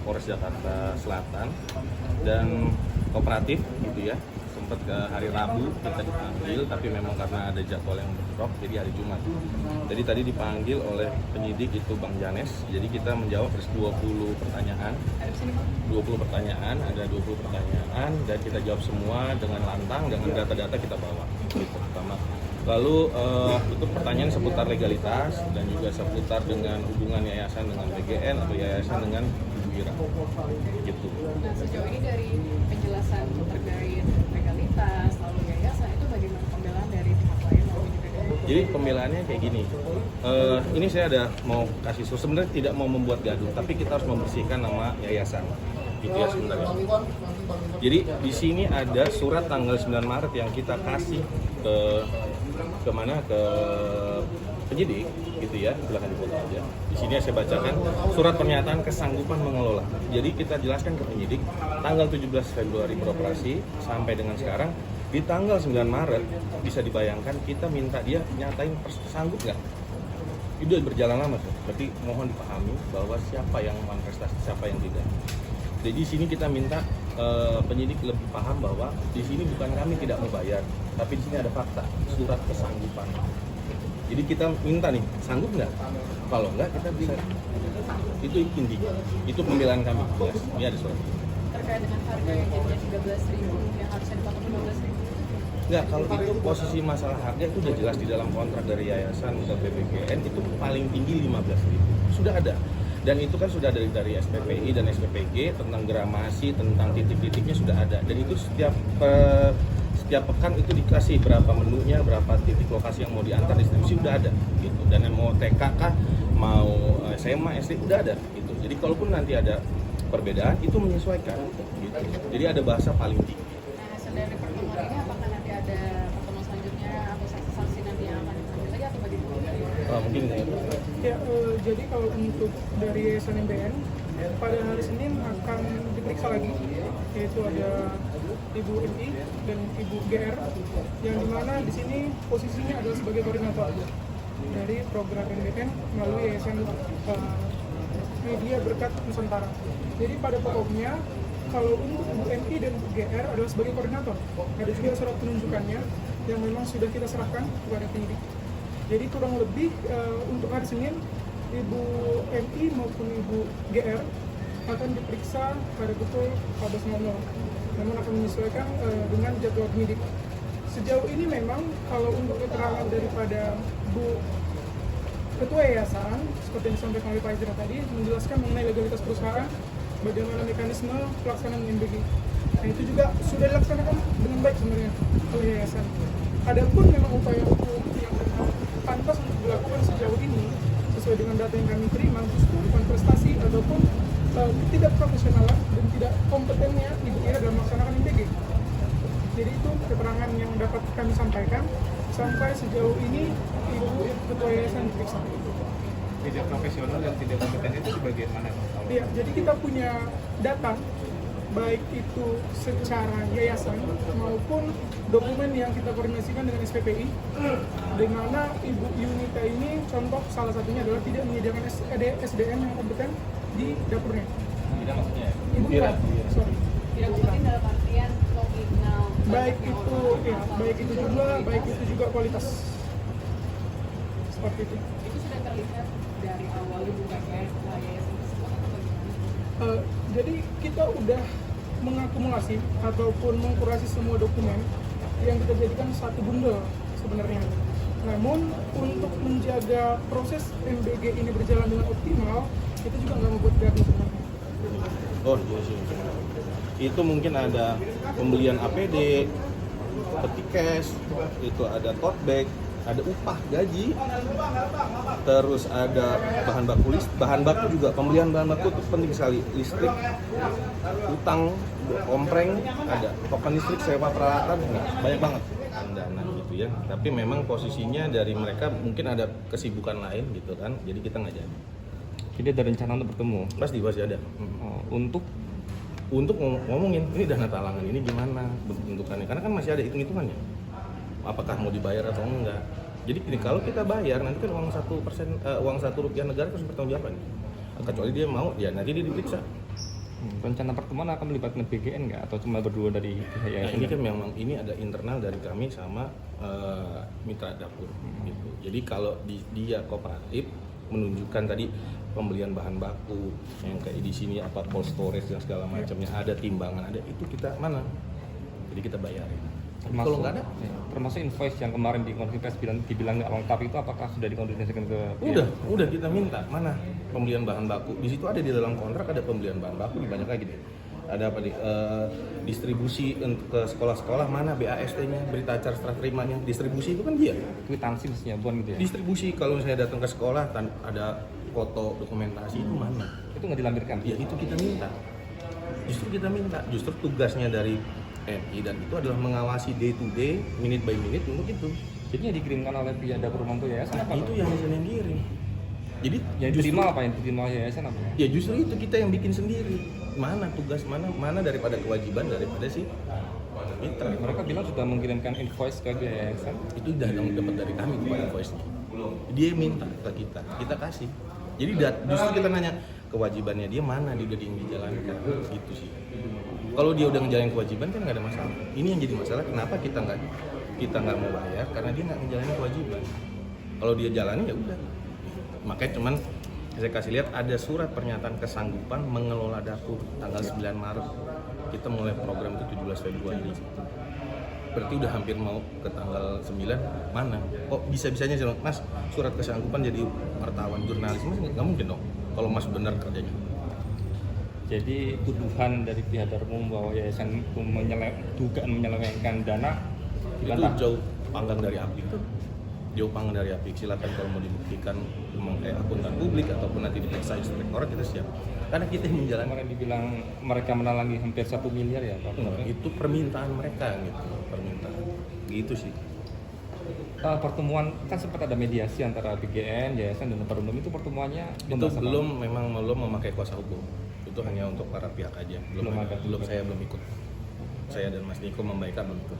Polres Jakarta Selatan dan kooperatif gitu ya. Sempat ke hari Rabu kita dipanggil, tapi memang karena ada jadwal yang bentrok jadi hari Jumat. Jadi tadi dipanggil oleh penyidik itu Bang Janes. Jadi kita menjawab 20 pertanyaan. 20 pertanyaan, ada 20 pertanyaan dan kita jawab semua dengan lantang, dengan data-data kita bawa. Itu pertama. Lalu itu pertanyaan seputar legalitas dan juga seputar dengan hubungan yayasan dengan PGN atau yayasan dengan Ibu Ira. Gitu. Nah, sejauh ini dari penjelasan terkait legalitas lalu yayasan itu bagaimana pembelaan dari pihak lain maupun juga dari Jadi pembelaannya kayak gini. Ini saya ada mau kasih sebenarnya tidak mau membuat gaduh, tapi kita harus membersihkan nama yayasan. Gitu ya sebenarnya. Jadi di sini ada surat tanggal 9 Maret yang kita kasih ke mana, ke penyidik gitu ya, silahkan difoto aja. Di sini saya bacakan surat pernyataan kesanggupan mengelola. Jadi kita jelaskan ke penyidik tanggal 17 Februari beroperasi sampai dengan sekarang. Di tanggal 9 Maret bisa dibayangkan kita minta dia nyatain sanggup nggak. Itu berjalan lama tuh. Berarti mohon dipahami bahwa siapa yang manifestasi, siapa yang tidak. Jadi di sini kita minta penyidik lebih paham bahwa di sini bukan kami tidak mau bayar, tapi di sini ada fakta, surat kesanggupan. Jadi kita minta nih, sanggup nggak? Kalau nggak kita bisa. Itu intinya. Itu pembelaan kami. Yes. Ini ada surat. terkait dengan harga yang jadinya 13.000 yang harusnya dipatok 15.000. Enggak, kalau itu posisi masalah harga itu udah jelas di dalam kontrak dari yayasan ke BPGN itu paling tinggi 15.000. Sudah ada. Dan itu kan sudah dari SPPI dan SPPG tentang gramasi, tentang titik-titiknya sudah ada. Dan itu setiap pekan itu dikasih berapa menunya, berapa titik lokasi yang mau diantar, distribusi udah ada gitu. Dan yang mau TK kah, mau SMA, SD udah ada gitu. Jadi kalaupun nanti ada perbedaan itu menyesuaikan gitu. Jadi ada bahasa paling tinggi. Nah, hasil dari pertemuan ini apakah nanti ada pertemuan selanjutnya atau saksi-saksi nanti yang akan dipanggil lagi atau bagaimana? Mungkin Ya, jadi kalau untuk dari Yayasan MBN pada hari Senin akan diperiksa lagi, yaitu ada Ibu MI dan Ibu GR, yang dimana di sini posisinya adalah sebagai koordinator dari program MBN melalui Yayasan Media Berkat Nusantara. Jadi pada pokoknya kalau untuk Ibu MI dan Ibu GR adalah sebagai koordinator, ada juga surat penunjukannya yang memang sudah kita serahkan kepada penyidik. Jadi kurang lebih untuk hari Senin Ibu MI maupun Ibu GR akan diperiksa pada pukul 14.00. Namun akan menyesuaikan dengan jadwal penyidik. Sejauh ini memang kalau untuk keterangan daripada Bu Ketua Yayasan, seperti yang disampaikan oleh Pak Ijra tadi, menjelaskan mengenai legalitas perusahaan, bagaimana mekanisme pelaksanaan MBG. Nah itu juga sudah dilaksanakan dengan baik sebenarnya oleh yayasan. Adapun memang upaya hukum yang pantas untuk dilakukan sejauh ini sesuai dengan data yang kami terima justru kontestasi ataupun tidak profesionalan dan tidak kompetennya Ibu Ira dalam melaksanakan MBG. Jadi itu keterangan yang dapat kami sampaikan sampai sejauh ini Ibu Ketua Yayasan diperiksa. Tidak profesional dan tidak kompeten itu di bagian mana, Pak? Iya, jadi kita punya data baik itu secara yayasan maupun dokumen yang kita koordinasikan dengan SPPI, di mana Ibu Yunita ini contoh salah satunya adalah tidak menyediakan SDM yang kompeten di dapurnya. Tidak maksudnya ya? Ibu Ira. sorry. Tidak mungkin dalam artian nominal. Baik itu ya, baik itu jumlah, baik itu juga kualitas. Seperti itu. Itu sudah terlihat dari awal dibuka yayasan tersebut atau bagaimana? Jadi kita udah mengakumulasi ataupun mengkurasi semua dokumen yang kita jadikan satu bundel sebenarnya. Namun untuk menjaga proses MBG ini berjalan dengan optimal, kita juga nggak membuat gaduh sebenarnya. Oh iya sih. Itu mungkin ada pembelian APD, peti cash, itu ada tote bag, ada upah gaji, terus ada bahan baku juga, pembelian bahan baku itu penting sekali, listrik, utang, kompreng, ada token listrik, sewa peralatan, banyak banget dana gitu ya. Tapi memang posisinya dari mereka mungkin ada kesibukan lain gitu kan, jadi kita nggak jadi. Jadi ada rencana untuk bertemu. Pasti ada. Untuk ngomongin ini dana talangan ini gimana bentukannya, karena kan masih ada hitung-hitungannya. Apakah mau dibayar atau enggak? Jadi gini, kalau kita bayar nanti kan uang 1% uang 1 rupiah negara harus bertanggung jawab. Kecuali dia mau, ya nanti dia diperiksa. Rencana pertemuan akan melibatkan BGN nggak atau cuma berdua dari pihak Nah, yayasan? ini kan memang ini ada internal dari kami sama mitra dapur gitu. Jadi kalau dia kooperatif menunjukkan tadi pembelian bahan baku yang kayak di sini apa cold storage dan segala macamnya ada timbangan ada itu kita mana? Jadi kita bayarin. Kalau nggak ada termasuk invoice yang kemarin di konferensi pers dibilang nggak lengkap itu apakah sudah dikoordinasikan ke pihak? udah kita minta mana pembelian bahan baku di situ ada di dalam kontrak ada pembelian bahan baku banyak lagi deh ada apa nih distribusi untuk ke sekolah-sekolah mana BAST-nya berita acara serah terimanya distribusi itu kan dia Kwitansi mestinya bukan gitu ya? distribusi kalau saya datang ke sekolah ada foto dokumentasi itu mana Itu nggak dilampirkan? ya itu kita minta justru tugasnya dari MI dan itu adalah mengawasi day to day minute by minute untuk itu Jadi yang dikirimkan oleh pihak dapur pembantu yayasan apa? itu yang saya yang kirim jadi Yang diterima apa? Yang diterima yayasan apa? ya justru itu kita yang bikin sendiri mana tugas mana daripada kewajiban daripada si mitra Mereka bilang sudah mengirimkan invoice ke yayasan. itu udah dapat dari kami kepada voice dia minta ke kita kasih jadi justru kita nanya kewajibannya dia mana dia udah dijalankan gitu sih kalau dia udah ngejalanin kewajiban kan nggak ada masalah ini yang jadi masalah kenapa kita nggak mau bayar karena dia nggak ngejalanin kewajiban kalau dia jalani ya udah makanya cuman saya kasih lihat ada surat pernyataan kesanggupan mengelola dapur tanggal 9 Maret kita mulai program itu 17 Februari berarti udah hampir mau ke tanggal 9 mana kok bisa-bisanya sih mas surat kesanggupan jadi wartawan jurnalis mas nggak mungkin dong kalau mas benar kerjanya Jadi tuduhan dari pihak dapur umum bahwa yayasan itu dugaan menyelewengkan dana itu dibantah. jauh panggang dari api silakan kalau mau dibuktikan memang kayak akuntan publik ataupun nanti diperiksa inspektorat kita siap karena kita yang menjalankan Kemarin dibilang mereka menalangi hampir 1 miliar ya Pak? itu permintaan mereka gitu sih Pertemuan kan sempat ada mediasi antara BGN, yayasan dan dapur umum itu pertemuannya itu membahas apa? belum memakai kuasa hukum itu hanya untuk para pihak aja saya belum ikut saya dan Mas Niko membaikan belum ikut